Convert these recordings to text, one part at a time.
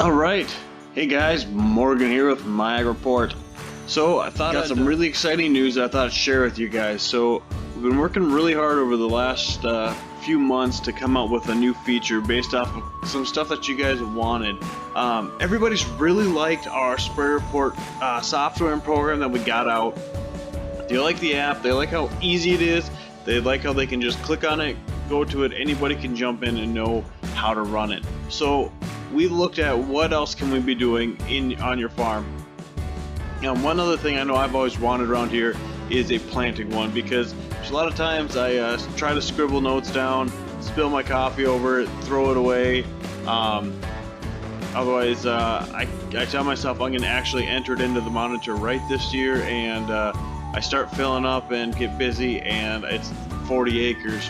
Alright, hey guys, Morgan here with MyAgReport. So I got some really exciting news that I thought I'd share with you guys. So we've been working really hard over the last few months to come up with a new feature based off of some stuff that you guys wanted. Everybody's really liked our Spray Report software and program that we got out. They like the app, they like how easy it is, they like how they can just click on it, go to it, anybody can jump in and know how to run it. So we looked at what else can we be doing on your farm. Now, one other thing I know I've always wanted around here is a planting one, because a lot of times I try to scribble notes down, spill my coffee over it, throw it away. Otherwise, I tell myself I'm going to actually enter it into the monitor right this year, and I start filling up and get busy, and it's 40 acres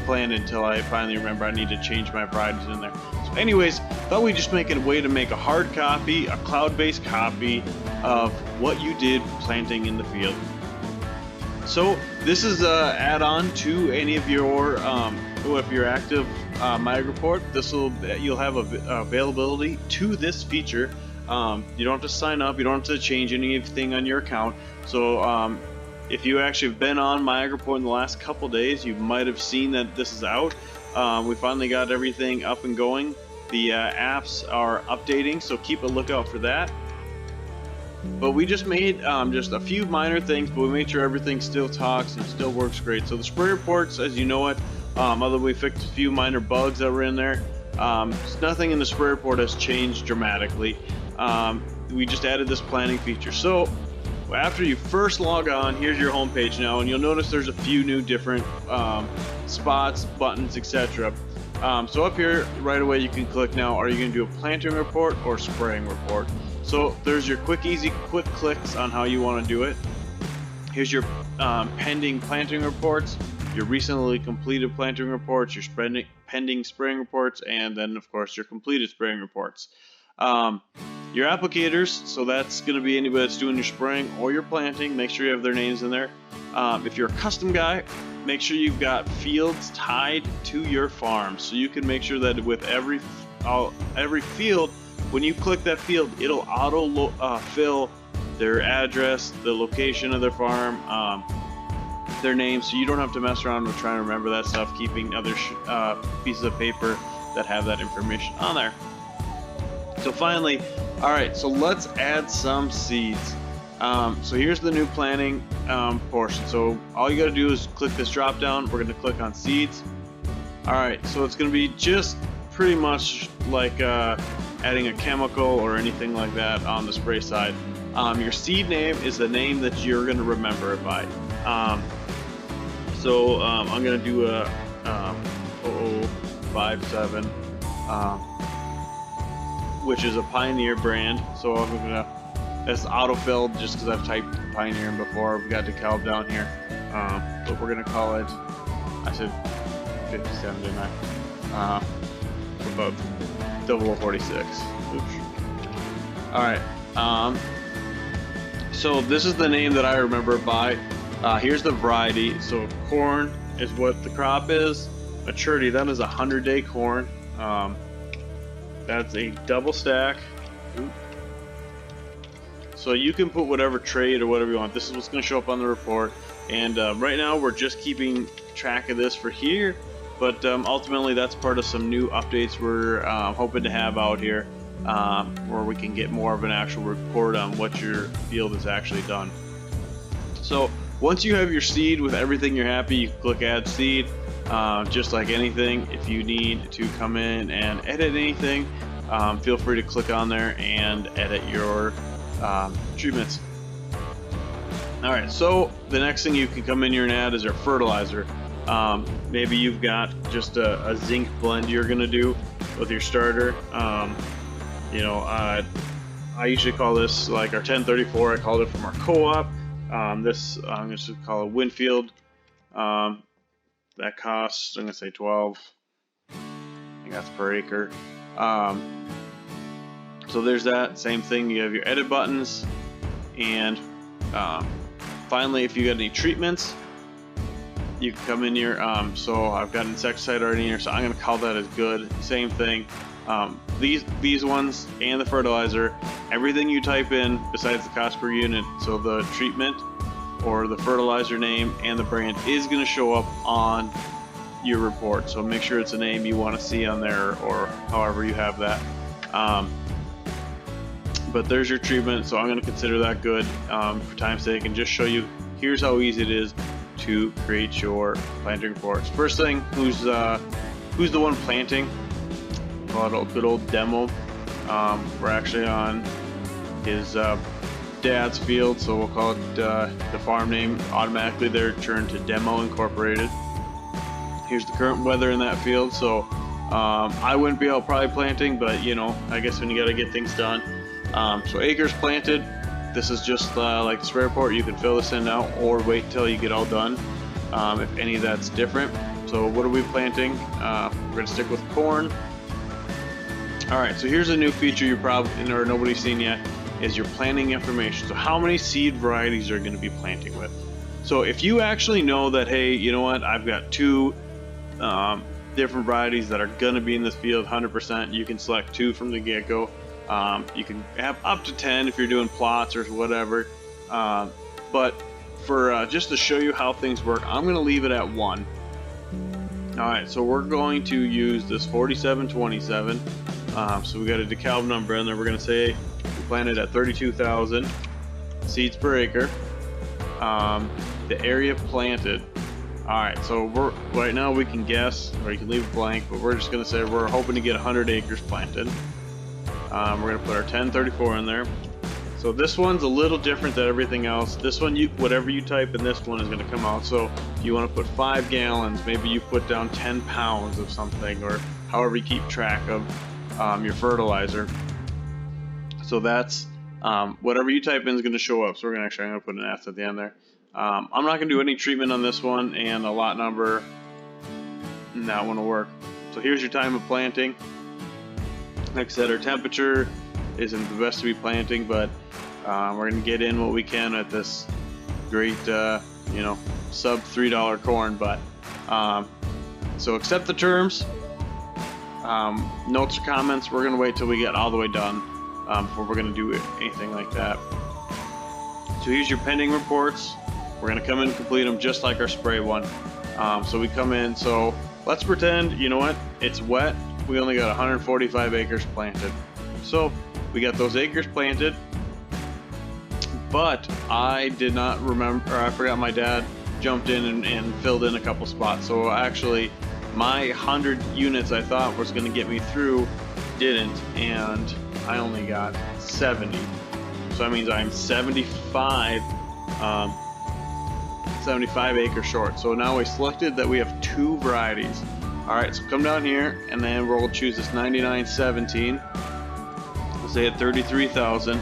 planted until I finally remember I need to change my varieties in there. So anyways, thought we'd just make it a way to make a hard copy, a cloud-based copy of what you did planting in the field. So this is an add-on to any of your, if you're active MyAgReport, you'll have availability to this feature. You don't have to sign up, you don't have to change anything on your account. So if you actually have been on MyAgReport in the last couple days, you might have seen that this is out. We finally got everything up and going. The apps are updating, so keep a lookout for that. But we just made just a few minor things, but we made sure everything still talks and still works great. So the spray reports, as you know it, although we fixed a few minor bugs that were in there, nothing in the spray report has changed dramatically. We just added this planning feature. So after you first log on, here's your home page now, and you'll notice there's a few new different spots, buttons, etc. So up here right away you can click now, are you going to do a planting report or spraying report? So there's your quick clicks on how you want to do it. Here's your pending planting reports, your recently completed planting reports, your pending spraying reports, and then of course your completed spraying reports. Your applicators, so that's going to be anybody that's doing your spraying or your planting. Make sure you have their names in there. If you're a custom guy, make sure you've got fields tied to your farm, so you can make sure that with every field, when you click that field, it'll auto fill their address, the location of their farm, their name, so you don't have to mess around with trying to remember that stuff, keeping other pieces of paper that have that information on there. So finally, alright, so let's add some seeds. So here's the new planting portion. So all you gotta do is click this drop down. We're gonna click on seeds. Alright, so it's gonna be just pretty much like adding a chemical or anything like that on the spray side. Your seed name is the name that you're gonna remember it by. So I'm gonna do a 0057, which is a Pioneer brand. So I'm gonna, that's autofilled just because I've typed Pioneer in before. We've got DeKalb down here, but we're gonna call it, I said 57, didn't I? About 0046. Oops. All right. So this is the name that I remember it by. Here's the variety. So corn is what the crop is. Maturity, that is 100-day corn. That's a double stack. Oop. So you can put whatever trade or whatever you want. This is what's going to show up on the report. And right now we're just keeping track of this for here. But ultimately that's part of some new updates we're hoping to have out here, where we can get more of an actual report on what your field has actually done. So once you have your seed with everything you're happy, you can click add seed. Just like anything, if you need to come in and edit anything, feel free to click on there and edit your treatments. Alright, so the next thing you can come in here and add is your fertilizer. Maybe you've got just a zinc blend you're going to do with your starter. You know, I usually call this like our 1034. I called it from our co-op. This I'm going to call it Winfield. That costs, I'm going to say 12. I think that's per acre. So there's that. Same thing. You have your edit buttons. And finally, if you got any treatments, you can come in here. So I've got insecticide already in here, so I'm going to call that as good. Same thing. these ones and the fertilizer, everything you type in besides the cost per unit, so the treatment or the fertilizer name and the brand, is going to show up on your report. So make sure it's a name you want to see on there, or however you have that. But there's your treatment, so I'm going to consider that good for time's sake, and just show you here's how easy it is to create your planting reports. First thing, who's the one planting? Call it a good old demo. We're actually on his dad's field, so we'll call it the farm name automatically there turned to Demo Incorporated. Here's the current weather in that field, so I wouldn't be out probably planting, but you know, I guess when you got to get things done. So acres planted. This is just like the spray report. You can fill this in now or wait till you get all done if any of that's different. So what are we planting? We're going to stick with corn. Alright, so here's a new feature you probably, or nobody's seen yet, is your planting information. So how many seed varieties are going to be planting with. So if you actually know that, hey, you know what, I've got 2 different varieties that are going to be in this field 100%, you can select 2 from the get-go. You can have up to 10 if you're doing plots or whatever. But for just to show you how things work, I'm going to leave it at 1. Alright, so we're going to use this 4727. So we got a DeKalb number in there. We're going to say we planted at 32,000 seeds per acre. The area planted. Alright, so right now we can guess, or you can leave it blank, but we're just going to say we're hoping to get 100 acres planted. We're going to put our 1034 in there. So this one's a little different than everything else. This one, whatever you type in this one is going to come out. So if you want to put 5 gallons, maybe you put down 10 pounds of something, or however you keep track of your fertilizer. So that's whatever you type in is going to show up. So I'm going to put an S at the end there. I'm not going to do any treatment on this one, and a lot number, and that one will work. So here's your time of planting. Like I said, our temperature isn't the best to be planting, but we're going to get in what we can at this great, you know, sub $3 corn. But so accept the terms. Notes or comments, we're going to wait till we get all the way done before we're going to do anything like that. So here's your pending reports. We're going to come in and complete them just like our spray one. So we come in, so let's pretend, you know what, it's wet. We only got 145 acres planted. So we got those acres planted, but I did not remember, or I forgot my dad jumped in and filled in a couple spots. So actually my 100 units I thought was going to get me through didn't, and I only got 70. So that means I'm 75 acres short. So now we selected that we have 2 varieties. Alright, so come down here, and then we'll choose this 9917. We'll say at 33,000.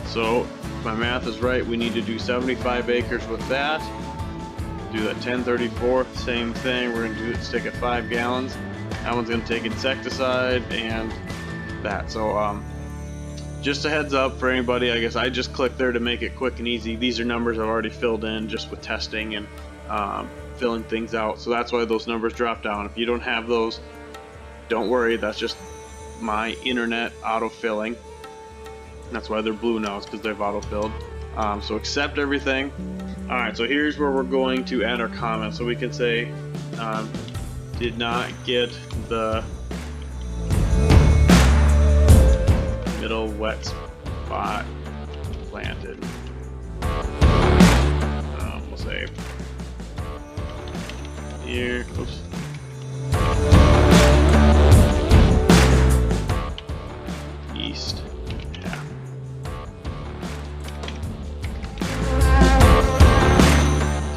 So if my math is right, we need to do 75 acres with that. Do that 1034, same thing. We're going to stick at 5 gallons. That one's going to take insecticide and that. So just a heads up for anybody, I guess I just clicked there to make it quick and easy. These are numbers I've already filled in just with testing and filling things out. So that's why those numbers drop down. If you don't have those, don't worry. That's just my internet auto-filling. That's why they're blue now, because they've auto-filled. So accept everything. Alright, so here's where we're going to add our comments. So we can say, did not get the middle wet spot planted. We'll say here, oops. East. Yeah.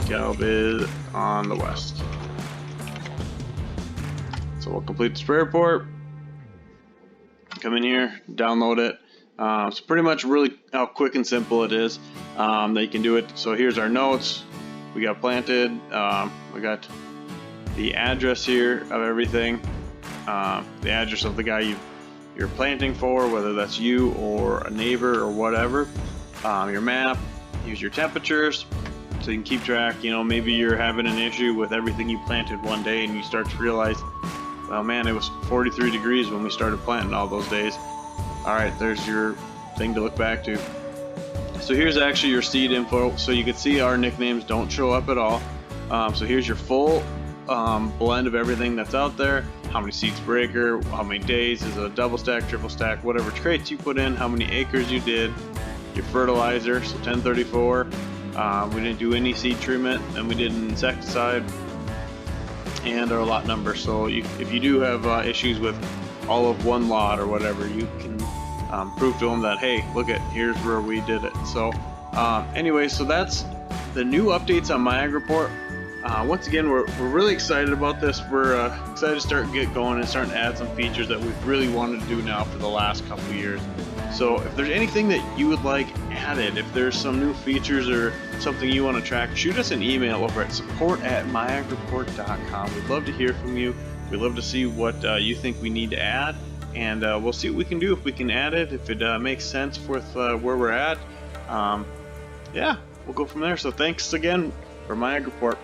DeKalb is on the west. So we'll complete the spray report. Come in here, download it. It's pretty much really how quick and simple it is that you can do it. So here's our notes. We got planted. We got the address here of everything. The address of the guy you're planting for, whether that's you or a neighbor or whatever. Your map. Here's your temperatures, so you can keep track. You know, maybe you're having an issue with everything you planted one day, and you start to realize, Oh man, it was 43 degrees when we started planting all those days. All right, there's your thing to look back to. So here's actually your seed info. So you can see our nicknames don't show up at all. So here's your full blend of everything that's out there. How many seeds per acre, how many days, is it a double stack, triple stack, whatever crates you put in, how many acres you did, your fertilizer, so 1034. We didn't do any seed treatment, and we did an insecticide, and our lot number. So if you do have issues with all of one lot or whatever, you can prove to them that, hey, look at, here's where we did it. So anyway, so that's the new updates on MyAgReport. Once again, we're really excited about this. We're excited to get going and starting to add some features that we've really wanted to do now for the last couple of years. So if there's anything that you would like added, if there's some new features or something you want to track, shoot us an email over at support@MyAgReport.com. We'd love to hear from you. We'd love to see what you think we need to add, and we'll see what we can do, if we can add it, if it makes sense with where we're at. Yeah, we'll go from there. So thanks again for MyAgReport.